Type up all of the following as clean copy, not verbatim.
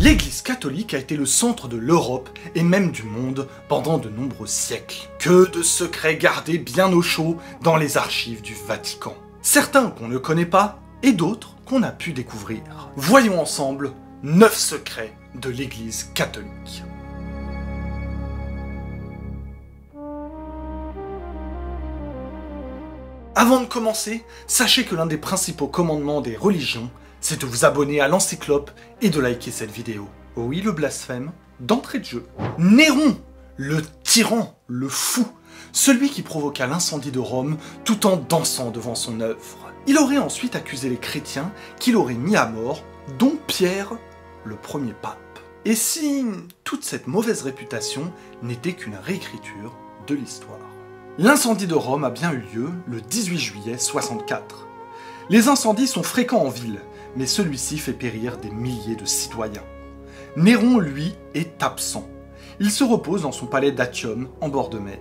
L'Église catholique a été le centre de l'Europe et même du monde pendant de nombreux siècles. Que de secrets gardés bien au chaud dans les archives du Vatican. Certains qu'on ne connaît pas et d'autres qu'on a pu découvrir. Voyons ensemble 9 secrets de l'Église catholique. Avant de commencer, sachez que l'un des principaux commandements des religions, c'est de vous abonner à l'Encyclope et de liker cette vidéo. Oui, le blasphème, d'entrée de jeu. Néron, le tyran, le fou, celui qui provoqua l'incendie de Rome tout en dansant devant son œuvre. Il aurait ensuite accusé les chrétiens qu'il aurait mis à mort, dont Pierre, le premier pape. Et si toute cette mauvaise réputation n'était qu'une réécriture de l'histoire? L'incendie de Rome a bien eu lieu le 18 juillet 64. Les incendies sont fréquents en ville, mais celui-ci fait périr des milliers de citoyens. Néron, lui, est absent. Il se repose dans son palais d'Actium, en bord de mer.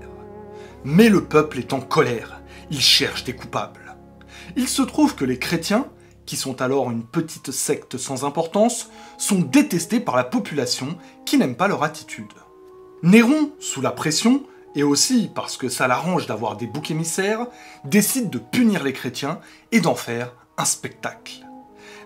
Mais le peuple est en colère, il cherche des coupables. Il se trouve que les chrétiens, qui sont alors une petite secte sans importance, sont détestés par la population qui n'aime pas leur attitude. Néron, sous la pression, et aussi parce que ça l'arrange d'avoir des boucs émissaires, décide de punir les chrétiens et d'en faire un spectacle.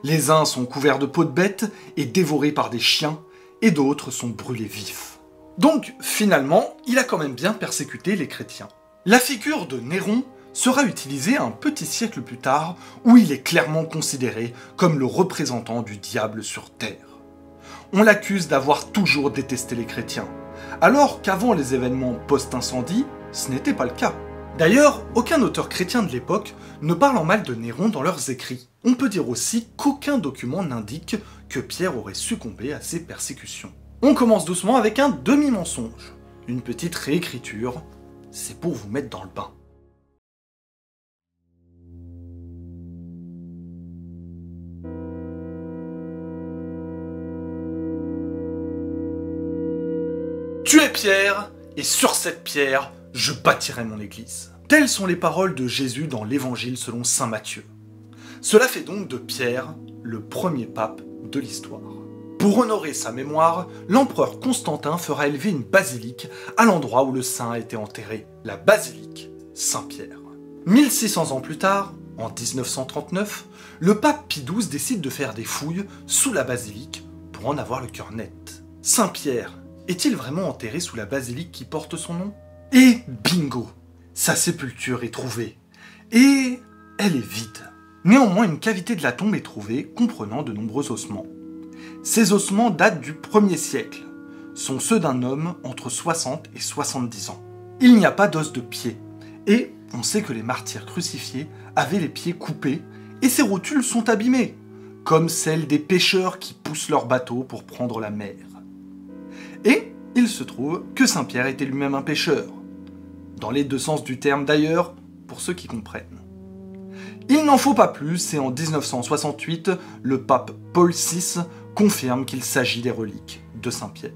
Les uns sont couverts de peau de bête et dévorés par des chiens, et d'autres sont brûlés vifs. Donc, finalement, il a quand même bien persécuté les chrétiens. La figure de Néron sera utilisée un petit siècle plus tard, où il est clairement considéré comme le représentant du diable sur terre. On l'accuse d'avoir toujours détesté les chrétiens, alors qu'avant les événements post-incendie, ce n'était pas le cas. D'ailleurs, aucun auteur chrétien de l'époque ne parle en mal de Néron dans leurs écrits. On peut dire aussi qu'aucun document n'indique que Pierre aurait succombé à ces persécutions. On commence doucement avec un demi-mensonge. Une petite réécriture, c'est pour vous mettre dans le bain. Tu es Pierre, et sur cette pierre, je bâtirai mon église. Telles sont les paroles de Jésus dans l'évangile selon saint Matthieu. Cela fait donc de Pierre le premier pape de l'histoire. Pour honorer sa mémoire, l'empereur Constantin fera élever une basilique à l'endroit où le saint a été enterré, la basilique Saint-Pierre. 1600 ans plus tard, en 1939, le pape Pie XII décide de faire des fouilles sous la basilique pour en avoir le cœur net. Saint-Pierre est-il vraiment enterré sous la basilique qui porte son nom? Et bingo, sa sépulture est trouvée. Et elle est vide. Néanmoins, une cavité de la tombe est trouvée, comprenant de nombreux ossements. Ces ossements datent du 1er siècle, sont ceux d'un homme entre 60 et 70 ans. Il n'y a pas d'os de pied, et on sait que les martyrs crucifiés avaient les pieds coupés, et ces rotules sont abîmées, comme celles des pêcheurs qui poussent leur bateau pour prendre la mer. Et il se trouve que Saint-Pierre était lui-même un pêcheur. Dans les deux sens du terme d'ailleurs, pour ceux qui comprennent. Il n'en faut pas plus, et en 1968, le pape Paul VI confirme qu'il s'agit des reliques de Saint-Pierre.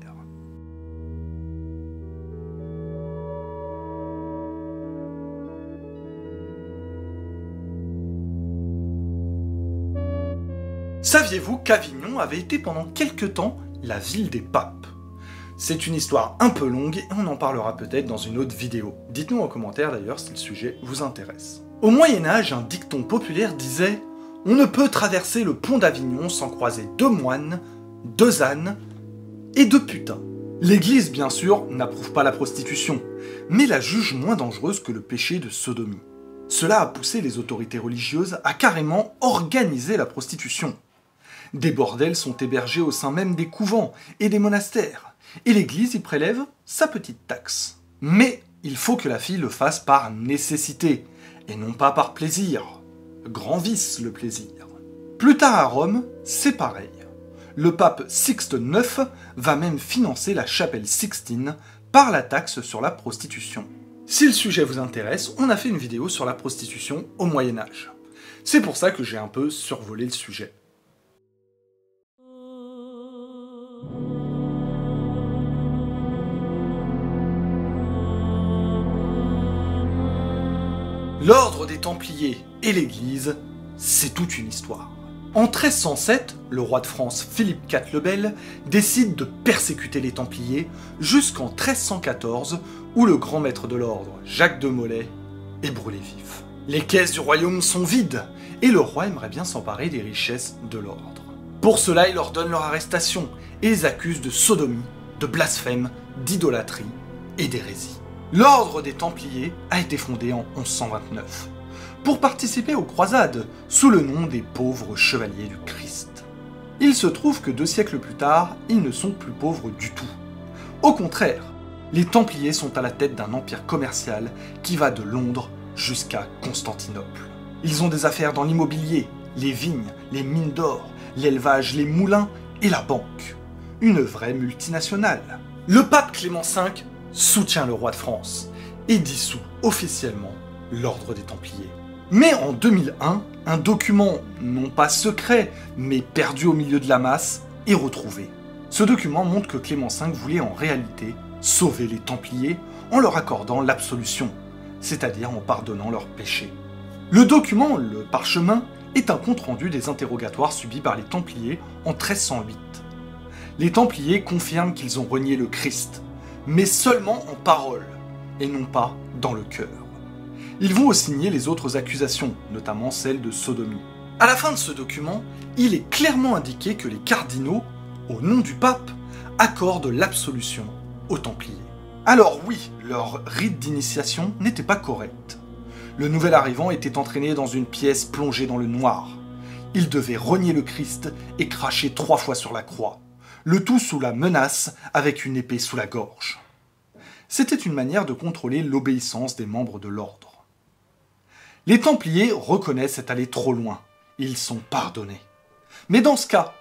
Saviez-vous qu'Avignon avait été pendant quelque temps la ville des papes? C'est une histoire un peu longue et on en parlera peut-être dans une autre vidéo. Dites-nous en commentaire d'ailleurs si le sujet vous intéresse. Au Moyen-Âge, un dicton populaire disait « On ne peut traverser le pont d'Avignon sans croiser 2 moines, 2 ânes et 2 putains ». L'Église, bien sûr, n'approuve pas la prostitution, mais la juge moins dangereuse que le péché de sodomie. Cela a poussé les autorités religieuses à carrément organiser la prostitution. Des bordels sont hébergés au sein même des couvents et des monastères. Et l'Église y prélève sa petite taxe. Mais il faut que la fille le fasse par nécessité, et non pas par plaisir. Grand vice, le plaisir. Plus tard à Rome, c'est pareil. Le pape Sixte IX va même financer la chapelle Sixtine par la taxe sur la prostitution. Si le sujet vous intéresse, on a fait une vidéo sur la prostitution au Moyen-Âge. C'est pour ça que j'ai un peu survolé le sujet. L'ordre des Templiers et l'Église, c'est toute une histoire. En 1307, le roi de France Philippe IV le Bel décide de persécuter les Templiers jusqu'en 1314 où le grand maître de l'ordre, Jacques de Molay, est brûlé vif. Les caisses du royaume sont vides et le roi aimerait bien s'emparer des richesses de l'ordre. Pour cela, il ordonne leur arrestation et les accuse de sodomie, de blasphème, d'idolâtrie et d'hérésie. L'ordre des Templiers a été fondé en 1129 pour participer aux croisades sous le nom des pauvres chevaliers du Christ. Il se trouve que 2 siècles plus tard, ils ne sont plus pauvres du tout. Au contraire, les Templiers sont à la tête d'un empire commercial qui va de Londres jusqu'à Constantinople. Ils ont des affaires dans l'immobilier, les vignes, les mines d'or, l'élevage, les moulins et la banque. Une vraie multinationale. Le pape Clément V soutient le roi de France et dissout officiellement l'ordre des Templiers. Mais en 2001, un document, non pas secret, mais perdu au milieu de la masse, est retrouvé. Ce document montre que Clément V voulait en réalité sauver les Templiers en leur accordant l'absolution, c'est-à-dire en pardonnant leurs péchés. Le document, le parchemin, est un compte-rendu des interrogatoires subis par les Templiers en 1308. Les Templiers confirment qu'ils ont renié le Christ, mais seulement en parole, et non pas dans le cœur. Ils vont aussi nier les autres accusations, notamment celle de sodomie. À la fin de ce document, il est clairement indiqué que les cardinaux, au nom du pape, accordent l'absolution aux Templiers. Alors oui, leur rite d'initiation n'était pas correct. Le nouvel arrivant était entraîné dans une pièce plongée dans le noir. Il devait renier le Christ et cracher 3 fois sur la croix, le tout sous la menace avec une épée sous la gorge. C'était une manière de contrôler l'obéissance des membres de l'ordre. Les Templiers reconnaissent être allés trop loin. Ils sont pardonnés. Mais dans ce cas,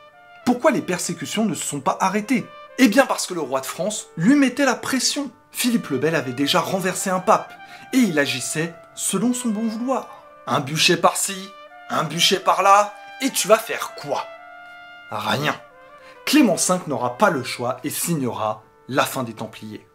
pourquoi les persécutions ne se sont pas arrêtées? Eh bien parce que le roi de France lui mettait la pression. Philippe le Bel avait déjà renversé un pape, et il agissait selon son bon vouloir. Un bûcher par-ci, un bûcher par-là, et tu vas faire quoi? Rien. Clément V n'aura pas le choix et signera la fin des Templiers.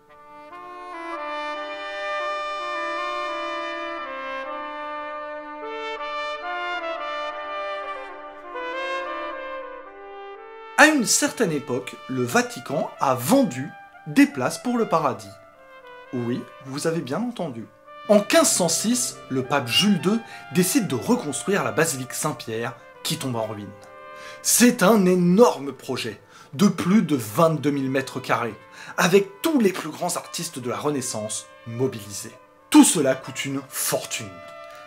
À une certaine époque, le Vatican a vendu des places pour le paradis. Oui, vous avez bien entendu. En 1506, le pape Jules II décide de reconstruire la basilique Saint-Pierre qui tombe en ruine. C'est un énorme projet de plus de 22 000 mètres carrés, avec tous les plus grands artistes de la Renaissance mobilisés. Tout cela coûte une fortune.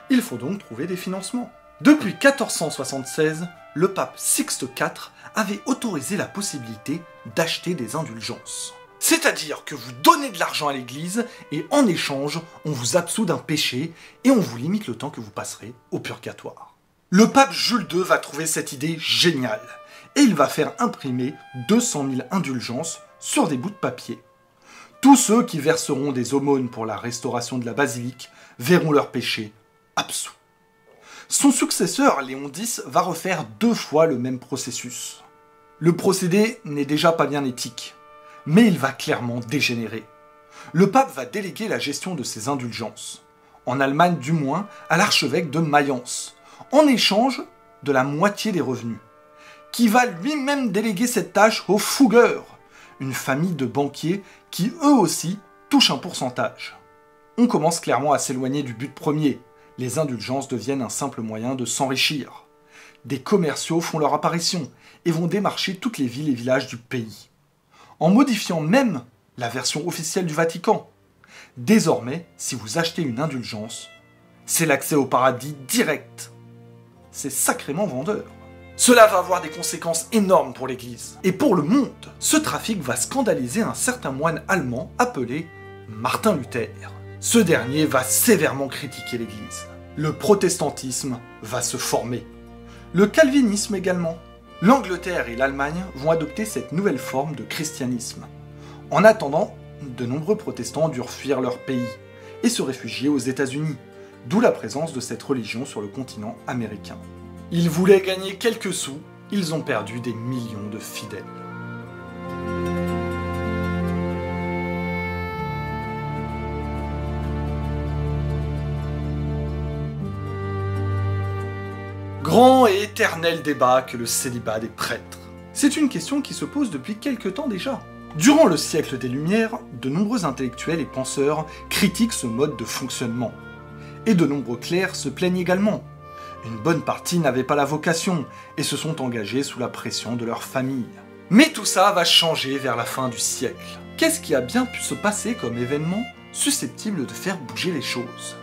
Il faut donc trouver des financements. Depuis 1476, le pape Sixte IV avait autorisé la possibilité d'acheter des indulgences. C'est-à-dire que vous donnez de l'argent à l'église et en échange, on vous absout d'un péché et on vous limite le temps que vous passerez au purgatoire. Le pape Jules II va trouver cette idée géniale et il va faire imprimer 200 000 indulgences sur des bouts de papier. Tous ceux qui verseront des aumônes pour la restauration de la basilique verront leurs péchés absous. Son successeur, Léon X, va refaire 2 fois le même processus. Le procédé n'est déjà pas bien éthique, mais il va clairement dégénérer. Le pape va déléguer la gestion de ces indulgences, en Allemagne du moins, à l'archevêque de Mayence, en échange de la moitié des revenus, qui va lui-même déléguer cette tâche aux Fougueurs, une famille de banquiers qui eux aussi touchent un pourcentage. On commence clairement à s'éloigner du but premier. Les indulgences deviennent un simple moyen de s'enrichir. Des commerciaux font leur apparition et vont démarcher toutes les villes et villages du pays, en modifiant même la version officielle du Vatican. Désormais, si vous achetez une indulgence, c'est l'accès au paradis direct. C'est sacrément vendeur. Cela va avoir des conséquences énormes pour l'Église et pour le monde. Ce trafic va scandaliser un certain moine allemand appelé Martin Luther. Ce dernier va sévèrement critiquer l'Église. Le protestantisme va se former. Le calvinisme également. L'Angleterre et l'Allemagne vont adopter cette nouvelle forme de christianisme. En attendant, de nombreux protestants durent fuir leur pays et se réfugier aux États-Unis, d'où la présence de cette religion sur le continent américain. Ils voulaient gagner quelques sous, ils ont perdu des millions de fidèles. Grand et éternel débat que le célibat des prêtres. C'est une question qui se pose depuis quelque temps déjà. Durant le siècle des Lumières, de nombreux intellectuels et penseurs critiquent ce mode de fonctionnement. Et de nombreux clercs se plaignent également. Une bonne partie n'avait pas la vocation et se sont engagés sous la pression de leur famille. Mais tout ça va changer vers la fin du siècle. Qu'est-ce qui a bien pu se passer comme événement susceptible de faire bouger les choses?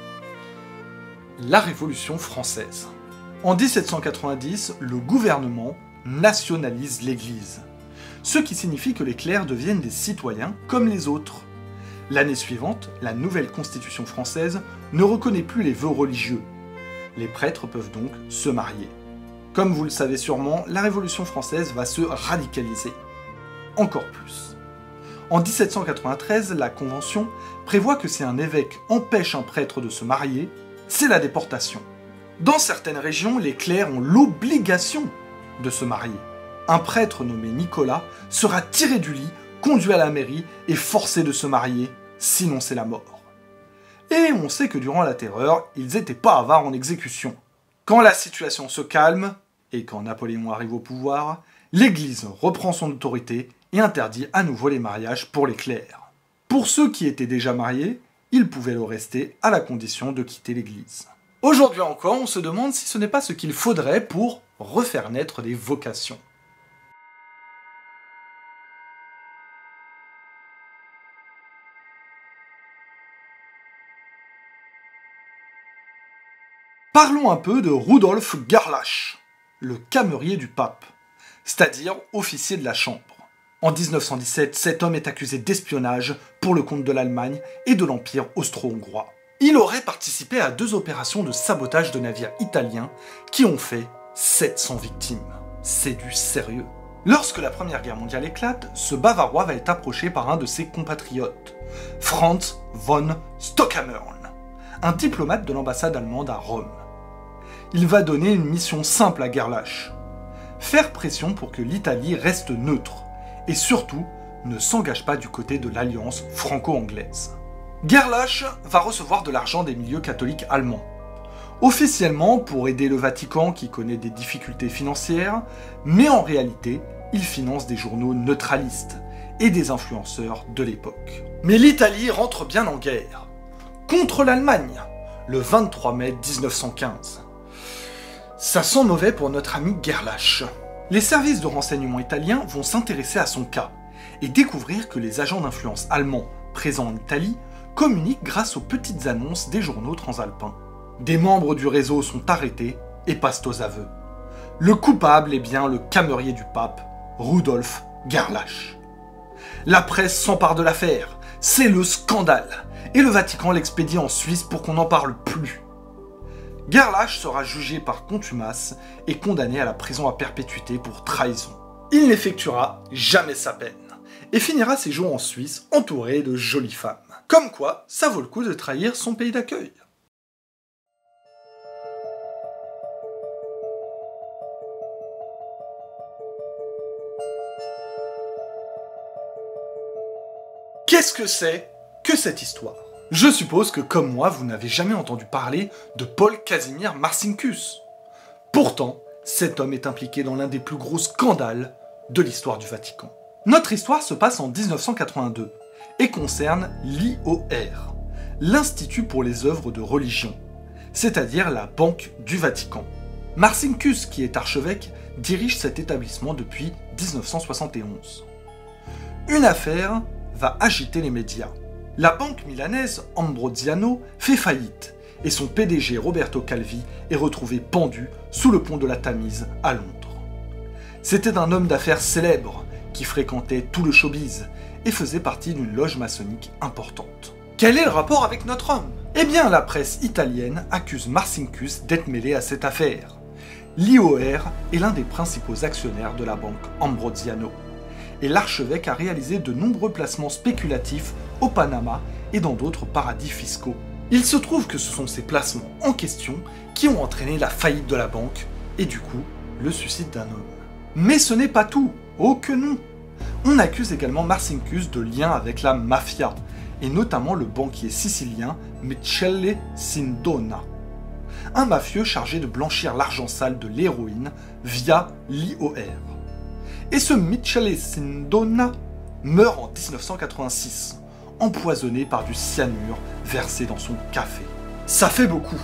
La Révolution française. En 1790, le gouvernement nationalise l'Église, ce qui signifie que les clercs deviennent des citoyens comme les autres. L'année suivante, la nouvelle Constitution française ne reconnaît plus les vœux religieux. Les prêtres peuvent donc se marier. Comme vous le savez sûrement, la Révolution française va se radicaliser. Encore plus. En 1793, la Convention prévoit que si un évêque empêche un prêtre de se marier, c'est la déportation. Dans certaines régions, les clercs ont l'obligation de se marier. Un prêtre nommé Nicolas sera tiré du lit, conduit à la mairie et forcé de se marier, sinon c'est la mort. Et on sait que durant la Terreur, ils étaient pas avares en exécution. Quand la situation se calme, et quand Napoléon arrive au pouvoir, l'Église reprend son autorité et interdit à nouveau les mariages pour les clercs. Pour ceux qui étaient déjà mariés, ils pouvaient le rester à la condition de quitter l'Église. Aujourd'hui encore, on se demande si ce n'est pas ce qu'il faudrait pour refaire naître des vocations. Parlons un peu de Rudolf Gerlach, le camérier du pape, c'est-à-dire officier de la Chambre. En 1917, cet homme est accusé d'espionnage pour le compte de l'Allemagne et de l'Empire austro-hongrois. Il aurait participé à 2 opérations de sabotage de navires italiens qui ont fait 700 victimes. C'est du sérieux. Lorsque la Première Guerre mondiale éclate, ce Bavarois va être approché par un de ses compatriotes, Franz von Stockhauern, un diplomate de l'ambassade allemande à Rome. Il va donner une mission simple à Gerlach, faire pression pour que l'Italie reste neutre, et surtout ne s'engage pas du côté de l'alliance franco-anglaise. Gerlach va recevoir de l'argent des milieux catholiques allemands, officiellement pour aider le Vatican qui connaît des difficultés financières, mais en réalité, il finance des journaux neutralistes et des influenceurs de l'époque. Mais l'Italie rentre bien en guerre, contre l'Allemagne, le 23 mai 1915. Ça sent mauvais pour notre ami Gerlach. Les services de renseignement italiens vont s'intéresser à son cas et découvrir que les agents d'influence allemands présents en Italie communiquent grâce aux petites annonces des journaux transalpins. Des membres du réseau sont arrêtés et passent aux aveux. Le coupable est bien le camérier du pape, Rudolf Gerlach. La presse s'empare de l'affaire, c'est le scandale, et le Vatican l'expédie en Suisse pour qu'on n'en parle plus. Gerlach sera jugé par contumace et condamné à la prison à perpétuité pour trahison. Il n'effectuera jamais sa peine et finira ses jours en Suisse entouré de jolies femmes. Comme quoi, ça vaut le coup de trahir son pays d'accueil. Qu'est-ce que c'est que cette histoire? Je suppose que, comme moi, vous n'avez jamais entendu parler de Paul Casimir Marcinkus. Pourtant, cet homme est impliqué dans l'un des plus gros scandales de l'histoire du Vatican. Notre histoire se passe en 1982 et concerne l'IOR, l'Institut pour les œuvres de religion, c'est-à-dire la Banque du Vatican. Marcinkus, qui est archevêque, dirige cet établissement depuis 1971. Une affaire va agiter les médias. La banque milanaise Ambrosiano fait faillite et son PDG Roberto Calvi est retrouvé pendu sous le pont de la Tamise à Londres. C'était un homme d'affaires célèbre qui fréquentait tout le showbiz et faisait partie d'une loge maçonnique importante. Quel est le rapport avec notre homme? Eh bien, la presse italienne accuse Marcinkus d'être mêlé à cette affaire. L'IOR est l'un des principaux actionnaires de la banque Ambrosiano. Et l'archevêque a réalisé de nombreux placements spéculatifs au Panama et dans d'autres paradis fiscaux. Il se trouve que ce sont ces placements en question qui ont entraîné la faillite de la banque et du coup, le suicide d'un homme. Mais ce n'est pas tout, oh que non! On accuse également Marcinkus de lien avec la mafia, et notamment le banquier sicilien Michele Sindona, un mafieux chargé de blanchir l'argent sale de l'héroïne via l'IOR. Et ce Michele Sindona meurt en 1986, empoisonné par du cyanure versé dans son café. Ça fait beaucoup,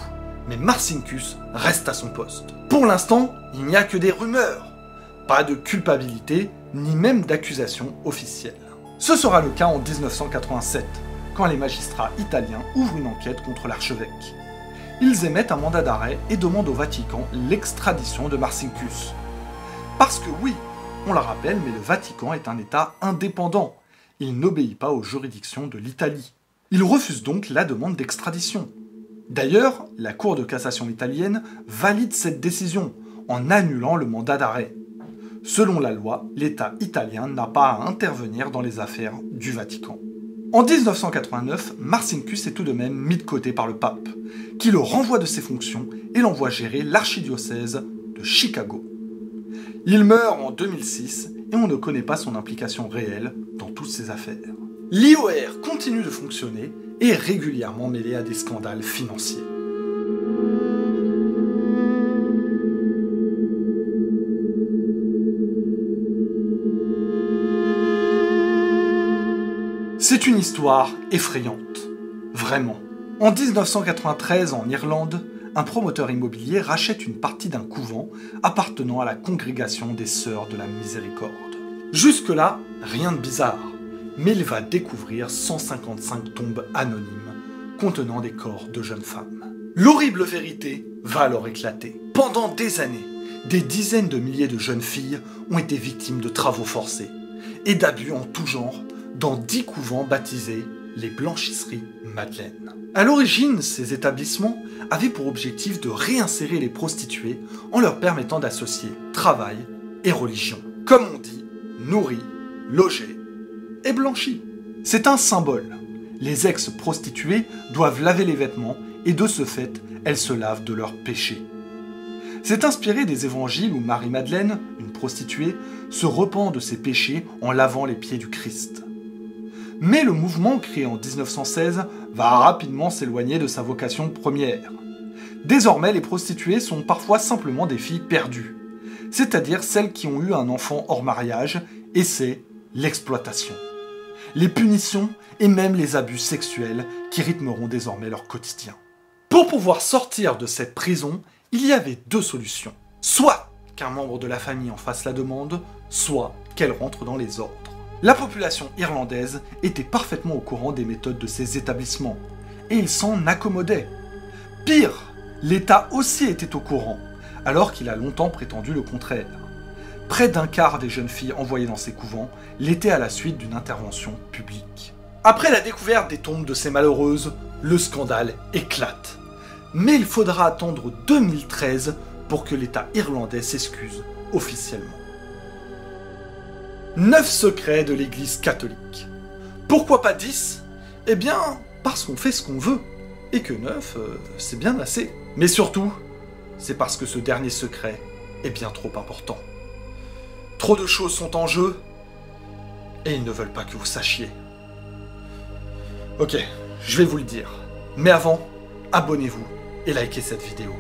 mais Marcinkus reste à son poste. Pour l'instant, il n'y a que des rumeurs, pas de culpabilité, ni même d'accusation officielle. Ce sera le cas en 1987, quand les magistrats italiens ouvrent une enquête contre l'archevêque. Ils émettent un mandat d'arrêt et demandent au Vatican l'extradition de Marcinkus. Parce que oui, on le rappelle, mais le Vatican est un État indépendant. Il n'obéit pas aux juridictions de l'Italie. Il refuse donc la demande d'extradition. D'ailleurs, la Cour de cassation italienne valide cette décision en annulant le mandat d'arrêt. Selon la loi, l'État italien n'a pas à intervenir dans les affaires du Vatican. En 1989, Marcinkus est tout de même mis de côté par le pape, qui le renvoie de ses fonctions et l'envoie gérer l'archidiocèse de Chicago. Il meurt en 2006 et on ne connaît pas son implication réelle dans toutes ces affaires. L'IOR continue de fonctionner et est régulièrement mêlé à des scandales financiers. C'est une histoire effrayante, vraiment. En 1993, en Irlande, un promoteur immobilier rachète une partie d'un couvent appartenant à la congrégation des Sœurs de la Miséricorde. Jusque-là, rien de bizarre, mais il va découvrir 155 tombes anonymes contenant des corps de jeunes femmes. L'horrible vérité va alors éclater. Pendant des années, des dizaines de milliers de jeunes filles ont été victimes de travaux forcés et d'abus en tout genre dans 10 couvents baptisés les Blanchisseries Madeleine. À l'origine, ces établissements avaient pour objectif de réinsérer les prostituées en leur permettant d'associer travail et religion. Comme on dit, nourri, logé et blanchi. C'est un symbole. Les ex-prostituées doivent laver les vêtements et de ce fait, elles se lavent de leurs péchés. C'est inspiré des évangiles où Marie-Madeleine, une prostituée, se repent de ses péchés en lavant les pieds du Christ. Mais le mouvement, créé en 1916, va rapidement s'éloigner de sa vocation première. Désormais, les prostituées sont parfois simplement des filles perdues, c'est-à-dire celles qui ont eu un enfant hors mariage, et c'est l'exploitation. Les punitions et même les abus sexuels qui rythmeront désormais leur quotidien. Pour pouvoir sortir de cette prison, il y avait 2 solutions. Soit qu'un membre de la famille en fasse la demande, soit qu'elle rentre dans les ordres. La population irlandaise était parfaitement au courant des méthodes de ces établissements, et ils s'en accommodaient. Pire, l'État aussi était au courant, alors qu'il a longtemps prétendu le contraire. Près d'un quart des jeunes filles envoyées dans ces couvents l'étaient à la suite d'une intervention publique. Après la découverte des tombes de ces malheureuses, le scandale éclate. Mais il faudra attendre 2013 pour que l'État irlandais s'excuse officiellement. 9 secrets de l'Église catholique. Pourquoi pas 10 ? Eh bien, parce qu'on fait ce qu'on veut, et que 9, c'est bien assez. Mais surtout, c'est parce que ce dernier secret est bien trop important. Trop de choses sont en jeu, et ils ne veulent pas que vous sachiez. Ok, je vais vous le dire. Mais avant, abonnez-vous et likez cette vidéo.